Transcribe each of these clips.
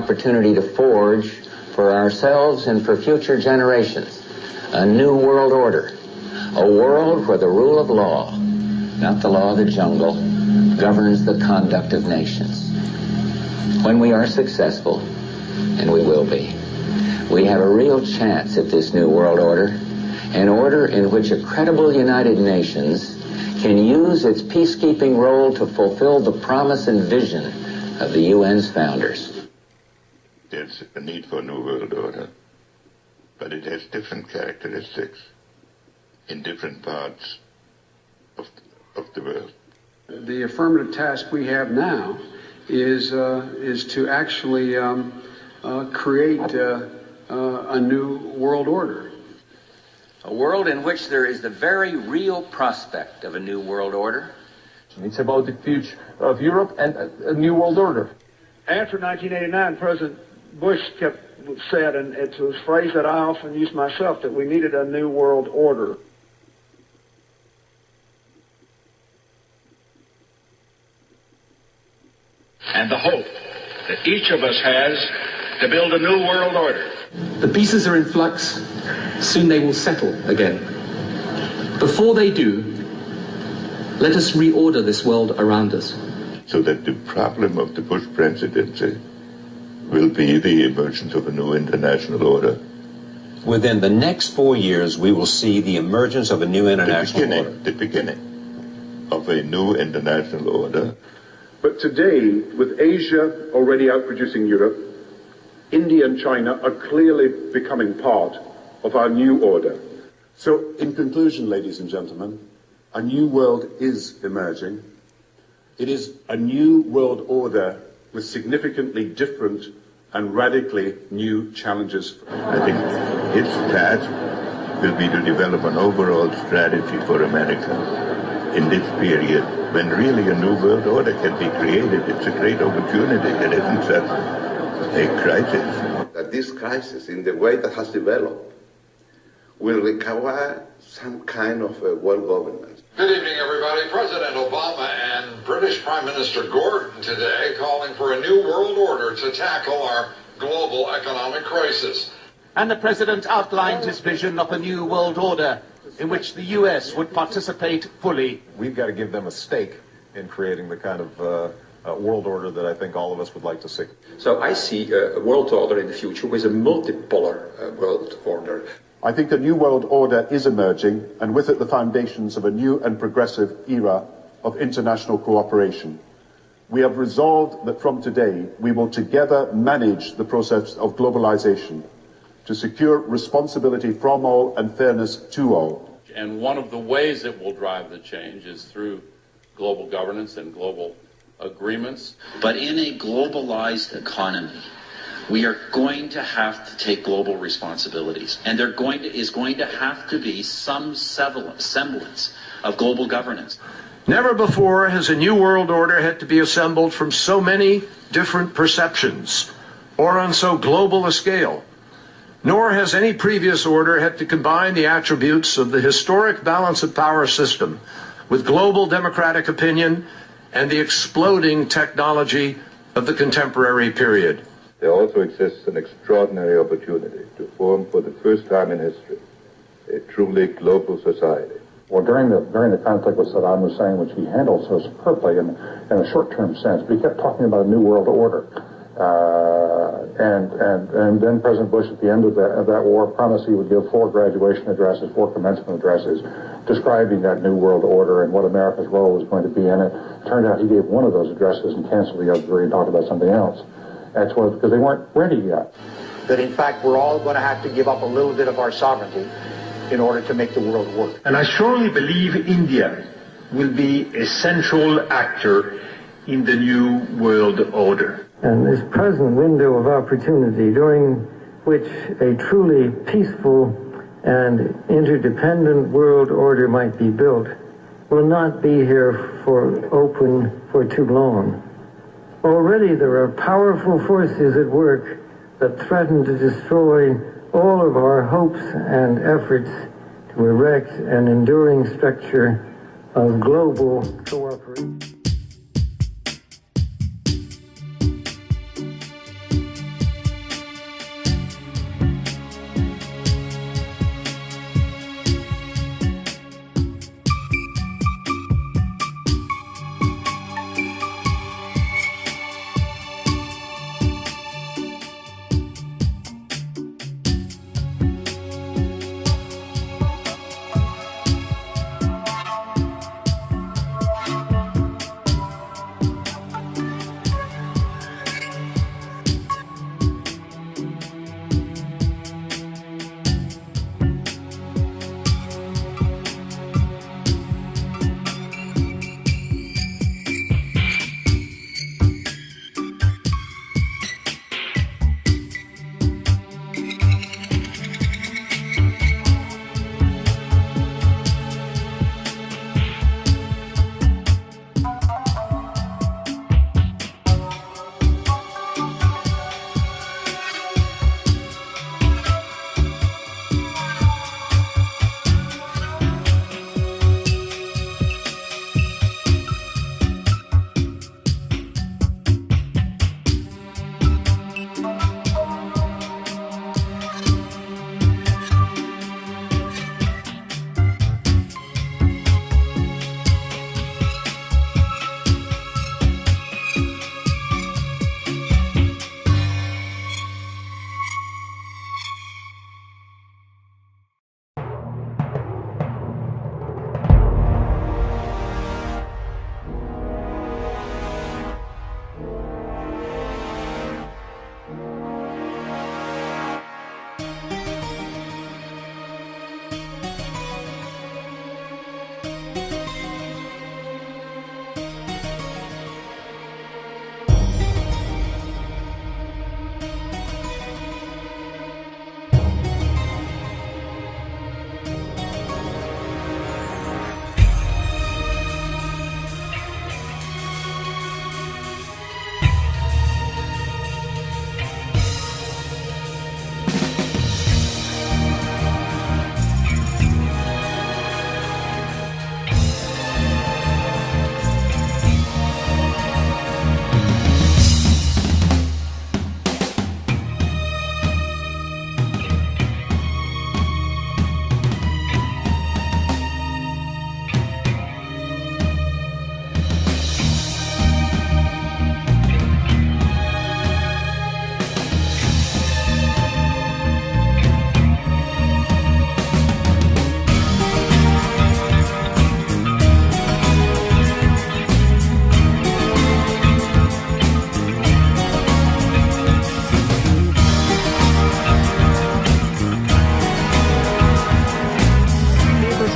opportunity to forge for ourselves and for future generations a new world order, a world where the rule of law, not the law of the jungle, governs the conduct of nations. When we are successful, and we will be, we have a real chance at this new world order, an order in which a credible United Nations can use its peacekeeping role to fulfill the promise and vision of the UN's founders. There's a need for a new world order, but it has different characteristics in different parts of the world. The affirmative task we have now is to actually create a new world order. A world in which there is the very real prospect of a new world order. It's about the future of Europe and a new world order. After 1989, President Bush said, and it's a phrase that I often use myself, that we needed a new world order. And the hope that each of us has to build a new world order. The pieces are in flux. Soon they will settle again. Before they do, let us reorder this world around us. So that the problem of the Bush presidency will be the emergence of a new international order. Within the next 4 years, we will see the emergence of a new international order. The beginning of a new international order. But today, with Asia already outproducing Europe, India and China are clearly becoming part of our new order. So, in conclusion, ladies and gentlemen, a new world is emerging. It is a new world order with significantly different and radically new challenges. I think its task will be to develop an overall strategy for America in this period when really a new world order can be created. It's a great opportunity. It isn't just a crisis. That this crisis, in the way that has developed, will require some kind of world governance. Good evening, everybody. President Obama and British Prime Minister Gordon today calling for a new world order to tackle our global economic crisis. And the president outlined his vision of a new world order in which the U.S. would participate fully. We've got to give them a stake in creating the kind of world order that I think all of us would like to see. So I see a world order in the future with a multipolar world order. I think a new world order is emerging, and with it the foundations of a new and progressive era of international cooperation. We have resolved that from today we will together manage the process of globalization to secure responsibility from all and fairness to all. And one of the ways that will drive the change is through global governance and global agreements. But in a globalized economy, we are going to have to take global responsibilities, and there is going to have to be some semblance of global governance. Never before has a new world order had to be assembled from so many different perceptions or on so global a scale. Nor has any previous order had to combine the attributes of the historic balance of power system with global democratic opinion and the exploding technology of the contemporary period. There also exists an extraordinary opportunity to form for the first time in history a truly global society. Well, during the conflict with Saddam Hussein, which he handled so superbly in a short-term sense, but he kept talking about a new world order. And then President Bush, at the end of that war, promised he would give 4 graduation addresses, 4 commencement addresses, describing that new world order and what America's role was going to be in it. Turned out he gave one of those addresses and canceled the other 3 and talked about something else. That's what, because they weren't ready yet. That in fact we're all going to have to give up a little bit of our sovereignty in order to make the world work. And I strongly believe India will be a central actor in the new world order. And this present window of opportunity during which a truly peaceful and interdependent world order might be built will not be here for too long. Already there are powerful forces at work that threaten to destroy all of our hopes and efforts to erect an enduring structure of global cooperation.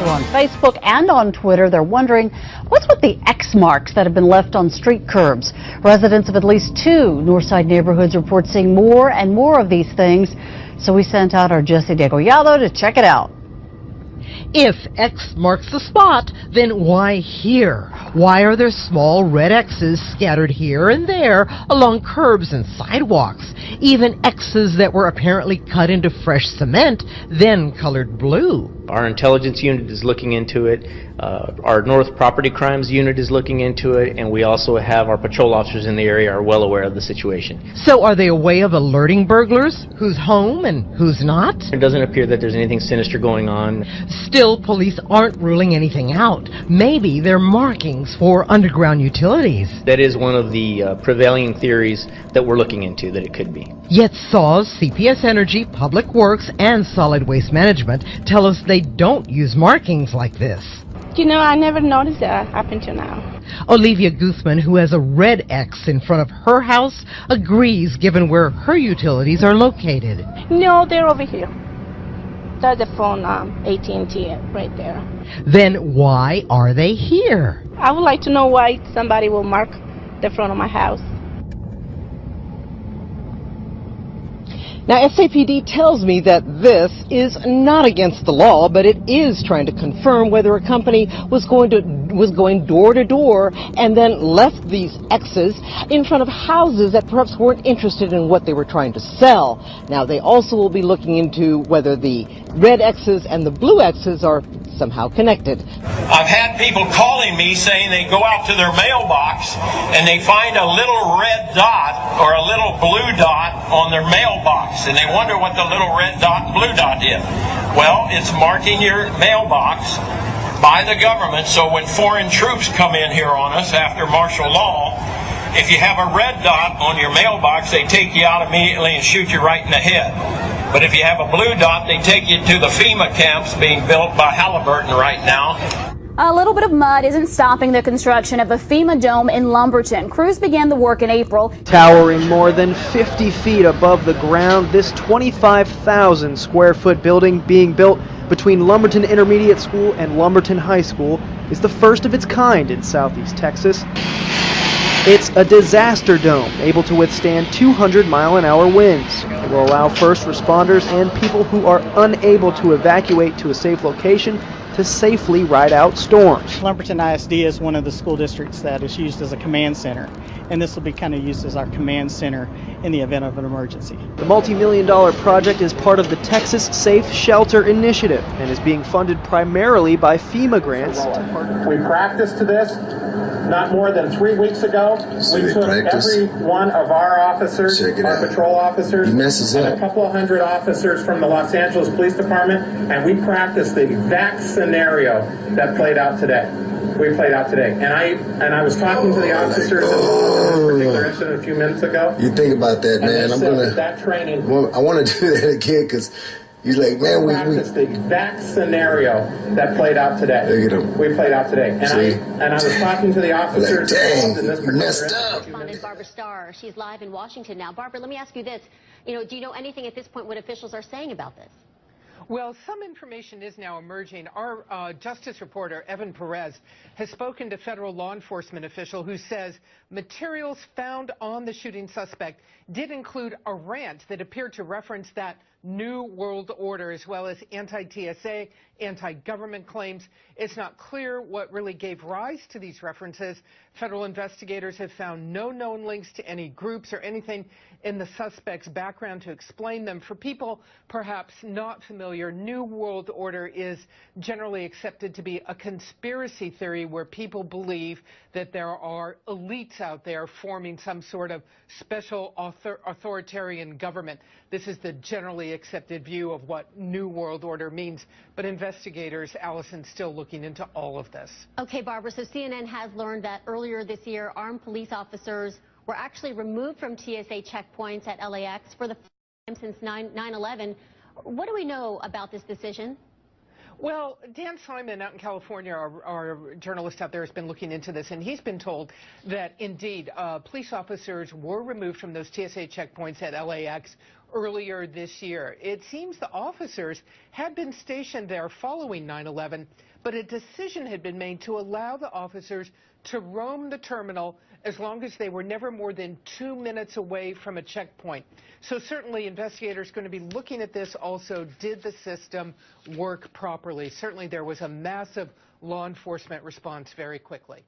who are on Facebook and on Twitter. They're wondering, what's with the X marks that have been left on street curbs? Residents of at least 2 Northside neighborhoods report seeing more and more of these things. So we sent out our Jesse Degollado to check it out. If X marks the spot, then why here? Why are there small red X's scattered here and there along curbs and sidewalks? Even X's that were apparently cut into fresh cement, then colored blue. Our intelligence unit is looking into it. Our North Property Crimes unit is looking into it, and we also have our patrol officers in the area are well aware of the situation. So are they a way of alerting burglars? Who's home and who's not? It doesn't appear that there's anything sinister going on. Still, police aren't ruling anything out. Maybe they're markings for underground utilities. That is one of the prevailing theories that we're looking into, that it could be. Yet SAWS, CPS Energy, Public Works, and Solid Waste Management tell us they don't use markings like this. You know, I never noticed that up until now. Olivia Guzman, who has a red X in front of her house, agrees given where her utilities are located. No, they're over here. There's the phone, AT&T right there. Then why are they here? I would like to know why somebody will mark the front of my house. Now, SAPD tells me that this is not against the law, but it is trying to confirm whether a company was going door to door and then left these X's in front of houses that perhaps weren't interested in what they were trying to sell. Now, they also will be looking into whether the red X's and the blue X's are somehow connected. I've had people calling me saying they go out to their mailbox and they find a little red dot or a little blue dot on their mailbox, and they wonder what the little red dot and blue dot is. Well, it's marking your mailbox by the government, so when foreign troops come in here on us after martial law, if you have a red dot on your mailbox, they take you out immediately and shoot you right in the head. But if you have a blue dot, they take you to the FEMA camps being built by Halliburton right now. A little bit of mud isn't stopping the construction of a FEMA dome in Lumberton. Crews began the work in April. Towering more than 50 feet above the ground, this 25,000 square foot building being built between Lumberton Intermediate School and Lumberton High School is the first of its kind in Southeast Texas. It's a disaster dome, able to withstand 200-mile-an-hour winds. It will allow first responders and people who are unable to evacuate to a safe location to safely ride out storms. Lumberton ISD is one of the school districts that is used as a command center, and this will be kind of used as our command center in the event of an emergency. The multi-million-dollar project is part of the Texas Safe Shelter Initiative and is being funded primarily by FEMA grants. We practiced to this not more than 3 weeks ago. We took every one of our officers, our patrol officers, and a couple of hundred officers from the Los Angeles Police Department, and we practiced the exact scenario that played out today. And I was talking to the officers in this particular incident a few minutes ago. You think about that, man. I'm gonna. That training. Well, I want to do that again because he's like, man, we practiced the exact scenario that played out today. Look at him. We played out today, and I was talking to the officers involved in this particular incident. Barbara Starr, she's live in Washington now. Barbara, let me ask you this: do you know anything at this point what officials are saying about this? Well, some information is now emerging. Our justice reporter, Evan Perez, has spoken to federal law enforcement official who says materials found on the shooting suspect did include a rant that appeared to reference that New World Order, as well as anti-TSA, anti-government claims. It's not clear what really gave rise to these references. Federal investigators have found no known links to any groups or anything in the suspect's background to explain them. For people perhaps not familiar, New World Order is generally accepted to be a conspiracy theory where people believe that there are elites out there forming some sort of special authoritarian government. This is the generally accepted view of what New World Order means. But investigators, Allison, still looking into all of this. Okay, Barbara, so CNN has learned that earlier this year, armed police officers were actually removed from TSA checkpoints at LAX for the first time since 9/11. What do we know about this decision? Well, Dan Simon out in California, our journalist out there, has been looking into this, and he's been told that, indeed, police officers were removed from those TSA checkpoints at LAX earlier this year. It seems the officers had been stationed there following 9/11, but a decision had been made to allow the officers to roam the terminal as long as they were never more than 2 minutes away from a checkpoint. So certainly investigators are going to be looking at this also. Did the system work properly? Certainly there was a massive law enforcement response very quickly.